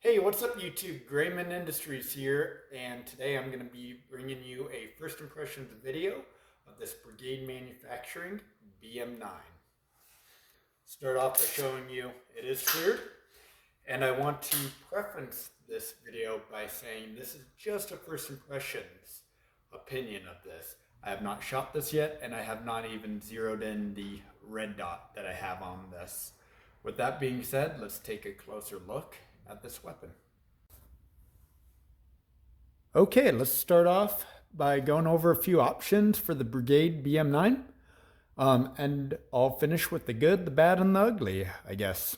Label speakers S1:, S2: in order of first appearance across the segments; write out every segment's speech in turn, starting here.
S1: Hey, what's up YouTube? Grayman Industries here, and today I'm going to be bringing you a first impressions video of this Brigade Manufacturing BM9. Start off by showing you it is cleared, and I want to preface this video by saying this is just a first impressions opinion of this. I have not shot this yet, and I have not even zeroed in the red dot that I have on this. With that being said, let's take a closer look at this weapon. Okay, let's start off by going over a few options for the Brigade BM9. And I'll finish with the good, the bad, and the ugly, I guess.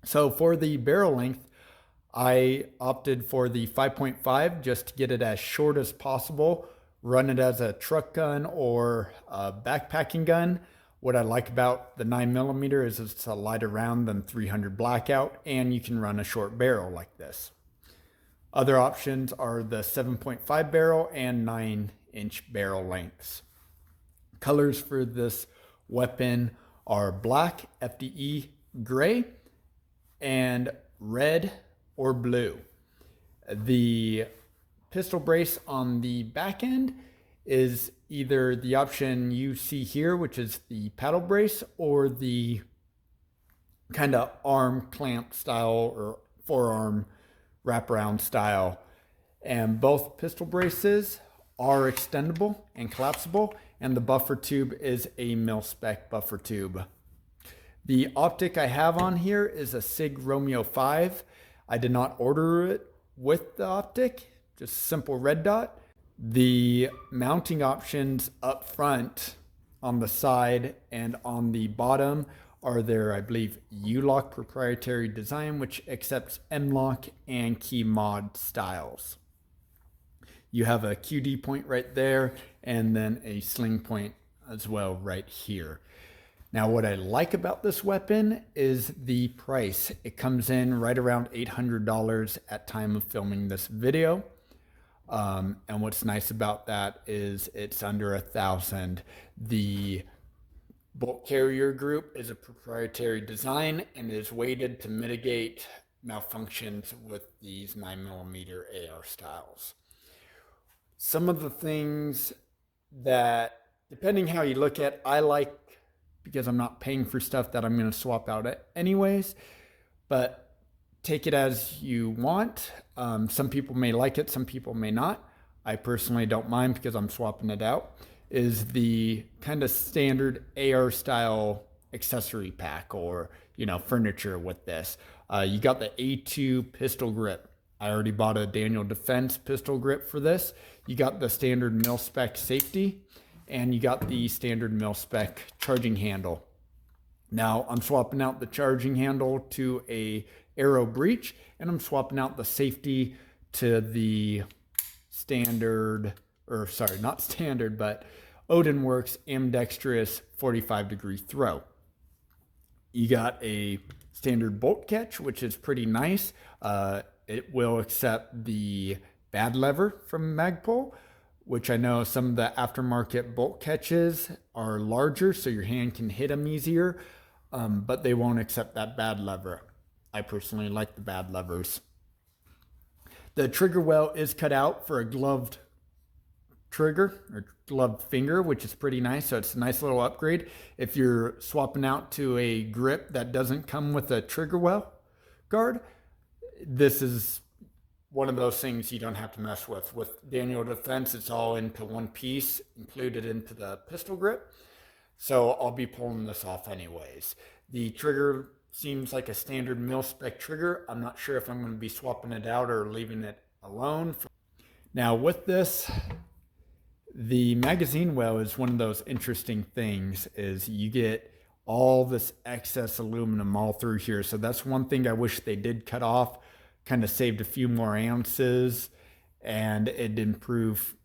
S1: So for the barrel length, I opted for the 5.5 just to get it as short as possible. Run it as a truck gun or a backpacking gun. What I like about the 9mm is it's a lighter round than 300 blackout, and you can run a short barrel like this. Other options are the 7.5 barrel and 9-inch barrel lengths. Colors for this weapon are black, FDE, gray, and red or blue. The pistol brace on the back end is either the option you see here, which is the paddle brace, or the kind of arm clamp style or forearm wraparound style. And both pistol braces are extendable and collapsible, and the buffer tube is a mil-spec buffer tube. The optic I have on here is a SIG Romeo 5. I did not order it with the optic, just simple red dot. The mounting options up front on the side and on the bottom are their, I believe, U-Lock proprietary design, which accepts M-Lock and key mod styles. You have a QD point right there, and then a sling point as well right here. Now, what I like about this weapon is the price. It comes in right around $800 at time of filming this video. And what's nice about that is it's under $1,000. The bolt carrier group is a proprietary design and is weighted to mitigate malfunctions with these 9mm AR styles. Some of the things that, depending how you look at, I like, because I'm not paying for stuff that I'm going to swap out anyways, but take it as you want. Some people may like it, some people may not. I personally don't mind because I'm swapping it out. Is the kind of standard AR style accessory pack or, furniture with this. You got the A2 pistol grip. I already bought a Daniel Defense pistol grip for this. You got the standard mil-spec safety, and you got the standard mil-spec charging handle. Now I'm swapping out the charging handle to a arrow breech, and I'm swapping out the safety to the standard, or sorry, not standard, but Odin Works ambidextrous 45-degree throw. You got a standard bolt catch, which is pretty nice. It will accept the bad lever from Magpul, which I know some of the aftermarket bolt catches are larger, so your hand can hit them easier, but they won't accept that bad lever. I personally like the bad levers. The trigger well is cut out for a gloved trigger or gloved finger, which is pretty nice. So it's a nice little upgrade. If you're swapping out to a grip that doesn't come with a trigger well guard, this is one of those things you don't have to mess with. With Daniel Defense, it's all into one piece, included into the pistol grip. So I'll be pulling this off anyways. The trigger seems like a standard mil-spec trigger. I'm not sure if I'm going to be swapping it out or leaving it alone. Now with this, the magazine well is one of those interesting things, is you get all this excess aluminum all through here. So that's one thing I wish they did cut off, kind of saved a few more ounces, and it'd improve,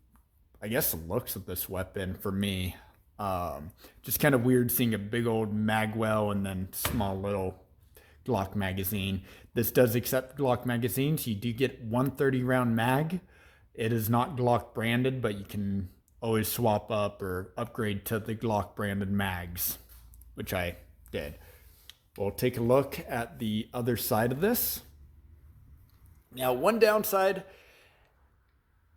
S1: I guess, the looks of this weapon for me. Just kind of weird seeing a big old mag well and then small little Glock magazine. This does accept Glock magazines. You do get 130 round mag. It is not Glock branded, but you can always swap up or upgrade to the Glock branded mags, which I did. We'll take a look at the other side of this. Now, one downside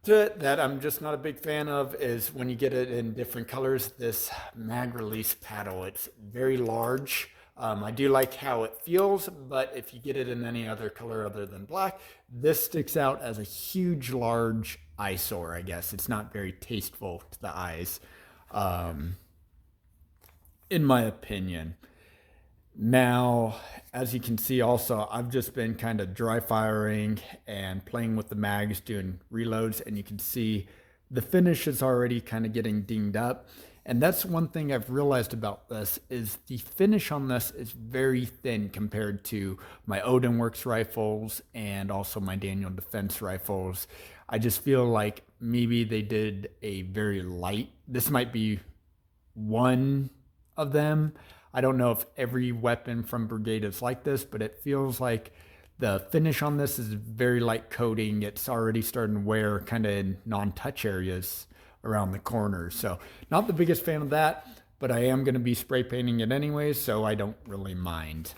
S1: to it that I'm just not a big fan of is when you get it in different colors, this mag release paddle. It's very large. I do like how it feels, but if you get it in any other color other than black, this sticks out as a huge, large eyesore, I guess. It's not very tasteful to the eyes, in my opinion. Now, as you can see also, I've just been kind of dry firing and playing with the mags, doing reloads, and you can see the finish is already kind of getting dinged up. And that's one thing I've realized about this is the finish on this is very thin compared to my Odin Works rifles and also my Daniel Defense rifles. I just feel like maybe they did a very light, this might be one of them. I don't know if every weapon from Brigade is like this, but it feels like the finish on this is very light coating. It's already starting to wear kind of in non-touch areas around the corners. So not the biggest fan of that, but I am going to be spray painting it anyways, so I don't really mind.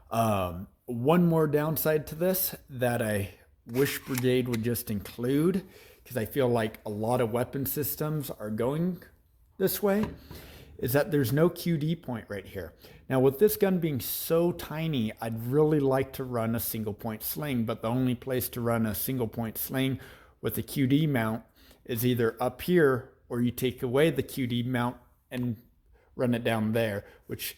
S1: One more downside to this that I wish Brigade would just include, because I feel like a lot of weapon systems are going this way, is that there's no QD point right here. Now with this gun being so tiny, I'd really like to run a single point sling, but the only place to run a single point sling with a QD mount is either up here or you take away the QD mount and run it down there, which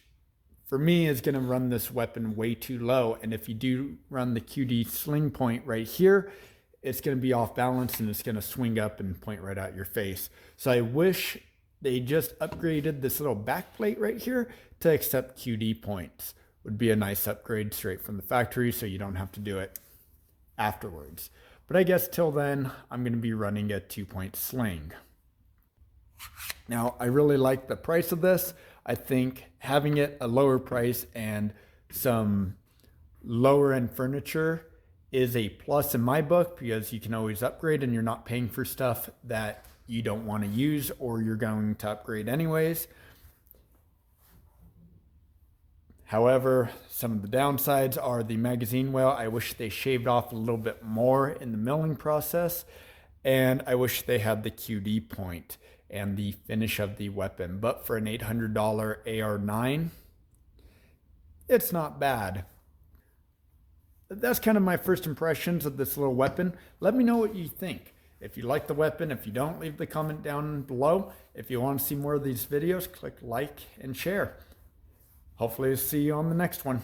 S1: for me is going to run this weapon way too low. And if you do run the QD sling point right here, it's going to be off balance and it's going to swing up and point right at your face. So I wish they just upgraded this little back plate right here to accept QD points. Would be a nice upgrade straight from the factory so you don't have to do it afterwards. But I guess till then, I'm going to be running a 2-point sling. Now, I really like the price of this. I think having it a lower price and some lower end furniture is a plus in my book, because you can always upgrade and you're not paying for stuff that you don't want to use or you're going to upgrade anyways. However, some of the downsides are the magazine well. I wish they shaved off a little bit more in the milling process, and I wish they had the QD point and the finish of the weapon. But for an $800 AR9, it's not bad. That's kind of my first impressions of this little weapon. Let me know what you think. If you like the weapon, if you don't, leave the comment down below. If you want to see more of these videos, click like and share. Hopefully I'll see you on the next one.